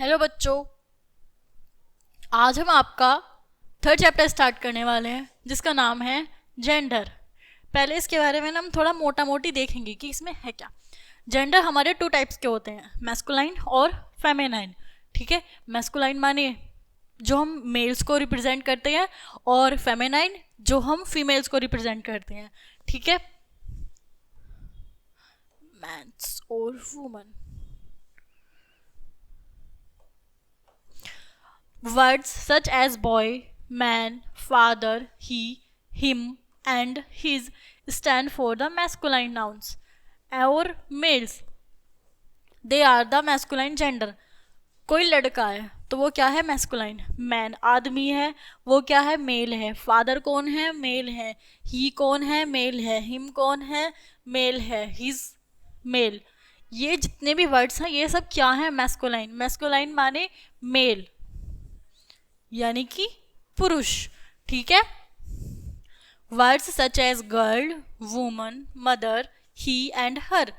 Hello बच्चों, आज हम आपका थर्ड चैप्टर स्टार्ट करने वाले हैं जिसका नाम है जेंडर। पहले इसके बारे में ना हम थोड़ा मोटा मोटी देखेंगे कि इसमें है क्या। जेंडर हमारे 2 टाइप्स के होते हैं, मैस्कुलाइन और फेमिनाइन। ठीक है, मैस्कुलाइन माने जो हम मेल्स को रिप्रेजेंट करते हैं और फेमिनाइन जो हम फीमेल्स को रिप्रेजेंट करते हैं। ठीक है, मैन्स और woman. Words such as boy, man, father, he, him, and his stand for the masculine nouns. और males, they are the masculine gender. कोई लड़का है तो वो क्या है, मैस्कुलाइन। मैन आदमी है, वो क्या है, मेल है। फादर कौन है, मेल है। ही कौन है, मेल है। हिम कौन है, मेल है। His, male. ये जितने भी वर्ड्स हैं ये सब क्या है, मैस्कुलाइन। मैस्कुलाइन माने मेल यानी कि पुरुष। ठीक है, words such as girl, woman, mother, he and her.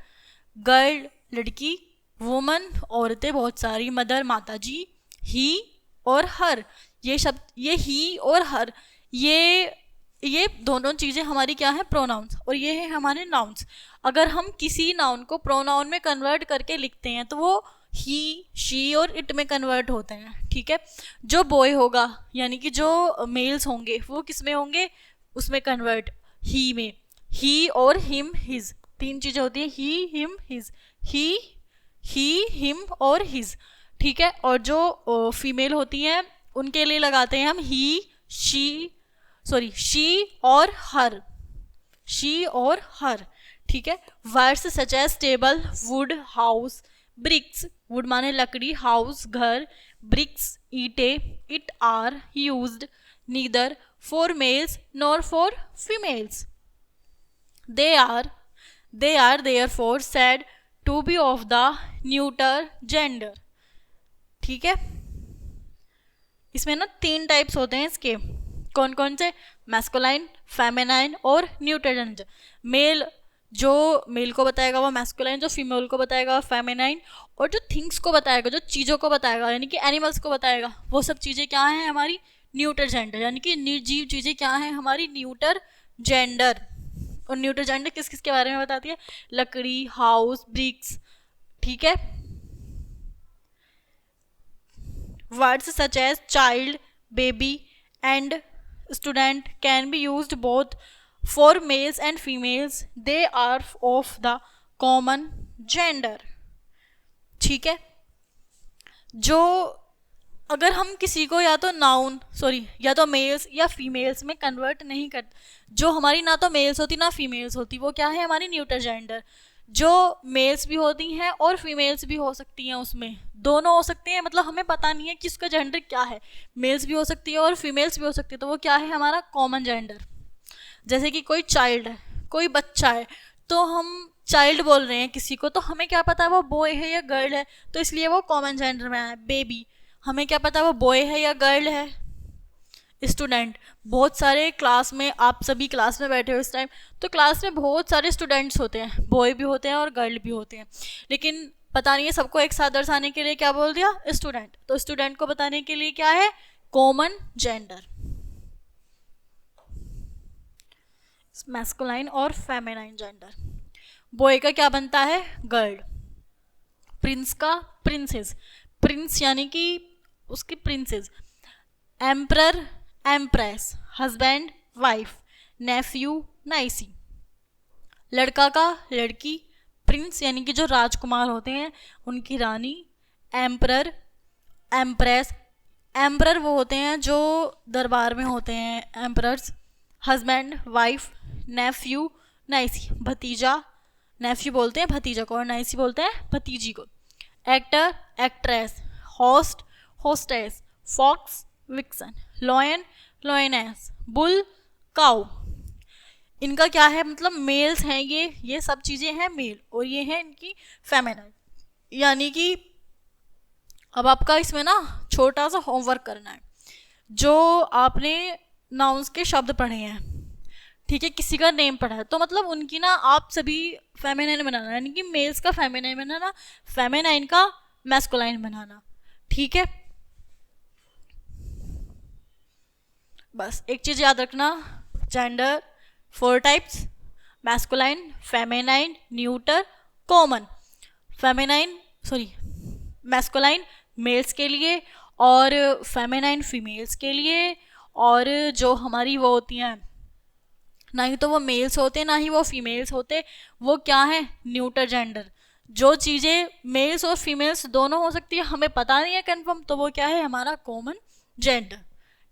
Girl लड़की, वुमन औरतें बहुत सारी, मदर माता जी, ही और हर ये शब्द, ये ही और हर ये दोनों चीज़ें हमारी क्या है, प्रोनाउंस, और ये है हमारे नाउन्स। अगर हम किसी नाउन को प्रोनाउन में कन्वर्ट करके लिखते हैं तो वो ही, शी और इट में कन्वर्ट होते हैं। ठीक है, जो बॉय होगा यानी कि जो मेल्स होंगे वो किस में होंगे, उसमें कन्वर्ट ही में। ही और हिम, हिज, 3 चीज़ें होती हैं, ही, हिम, हिज। ही, हिम और हिज। ठीक है, और जो फीमेल होती हैं उनके लिए लगाते हैं हम ही, शी और हर। शी और हर। ठीक है, words such as table, wood, house, bricks. Wood माने लकड़ी, हाउस घर, ब्रिक्स ईंटे, it are used neither for males nor for females. They are therefore said to be of the neuter gender। ठीक है, इसमें ना 3 टाइप्स होते हैं इसके। कौन कौन से, मैस्कुलाइन, फेमिनाइन और न्यूटर जेंडर। मेल जो मेल को बताएगा वो मैस्कुलाइन, जो फीमेल को बताएगा वो फेमिनाइन, और जो थिंग्स को बताएगा, जो चीज़ों को बताएगा यानी कि एनिमल्स को बताएगा, वो सब चीज़ें क्या हैं हमारी, न्यूटर जेंडर, यानी कि निर्जीव चीज़ें क्या हैं हमारी, न्यूटर जेंडर। और न्यूटर जेंडर किस किस के बारे में बताती है, लकड़ी, हाउस, ब्रिक्स। ठीक है, words such as child, baby and student can be used both for males and females. They are of the common gender. ठीक है, जो अगर हम किसी को या तो मेल्स या फीमेल्स में कन्वर्ट नहीं करते, जो हमारी ना तो मेल्स होती ना फीमेल्स होती, वो क्या है हमारी न्यूटर जेंडर। जो मेल्स भी होती हैं और फीमेल्स भी हो सकती हैं, उसमें दोनों हो सकते हैं, मतलब हमें पता नहीं है कि उसका जेंडर क्या है, मेल्स भी हो सकती है और फीमेल्स भी हो सकती है, तो वो क्या है हमारा कॉमन जेंडर। जैसे कि कोई चाइल्ड है, कोई बच्चा है, तो हम चाइल्ड बोल रहे हैं किसी को, तो हमें क्या पता वो बॉय है या गर्ल है, तो इसलिए वो कॉमन जेंडर में आया। बेबी, हमें क्या पता वो बॉय है या गर्ल है। स्टूडेंट, बहुत सारे क्लास में, आप सभी क्लास में बैठे हो इस टाइम, तो क्लास में बहुत सारे स्टूडेंट्स होते हैं, बॉय भी होते हैं और गर्ल भी होते हैं, लेकिन पता नहीं है सबको एक साथ दर्शाने के लिए क्या बोल दिया, स्टूडेंट। तो स्टूडेंट को बताने के लिए क्या है, कॉमन जेंडर। मैस्कुलाइन और फेमिनाइन जेंडर। बॉय का क्या बनता है, गर्ल। प्रिंस का प्रिंसेस, प्रिंस यानी कि उसकी princess. Emperor, empress, husband, wife, nephew, niece. लड़का का लड़की, प्रिंस यानी कि जो राजकुमार होते हैं उनकी रानी, एम्परर, एम्प्रेस। एम्परर वो होते हैं जो दरबार में होते हैं, एम्परर्स। हस्बैंड, वाइफ, नेफ्यू, नाइसी, भतीजा। नेफ्यू बोलते हैं भतीजा को और नाइसी बोलते हैं भतीजी को। Actor, actress, host, hostess, fox, vixen, lion, lioness, bull, cow. इनका क्या है, मतलब मेल्स हैं ये सब चीज़ें हैं मेल, और ये हैं इनकी फेमिनाइन। यानी कि अब आपका इसमें ना छोटा सा होमवर्क करना है। जो आपने नाउन्स के शब्द पढ़े हैं, ठीक है, किसी का नेम पढ़ा है, तो मतलब उनकी ना आप सभी फेमिनाइन बनाना, यानी कि मेल्स का फेमिनाइन बनाना, फेमिनाइन का मैस्कुलाइन बनाना। ठीक है, बस एक चीज याद रखना, gender 4 types, masculine, feminine, neuter, common. Feminine sorry masculine males के लिए और फेमिनाइन फीमेल्स के लिए, और जो हमारी वो होती हैं, ना ही तो वो मेल्स होते ना ही वो फीमेल्स होते, वो क्या है, न्यूटर जेंडर। जो चीज़ें मेल्स और फीमेल्स दोनों हो सकती है, हमें पता नहीं है कंफर्म, तो वो क्या है, हमारा कॉमन जेंडर।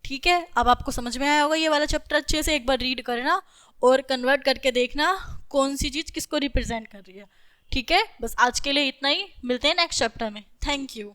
ठीक है, अब आपको समझ में आया होगा ये वाला चैप्टर, अच्छे से एक बार रीड करना और कन्वर्ट करके देखना कौन सी चीज़ किसको रिप्रेजेंट कर रही है। ठीक है, बस आज के लिए इतना ही, मिलते हैं नेक्स्ट चैप्टर में। Thank you.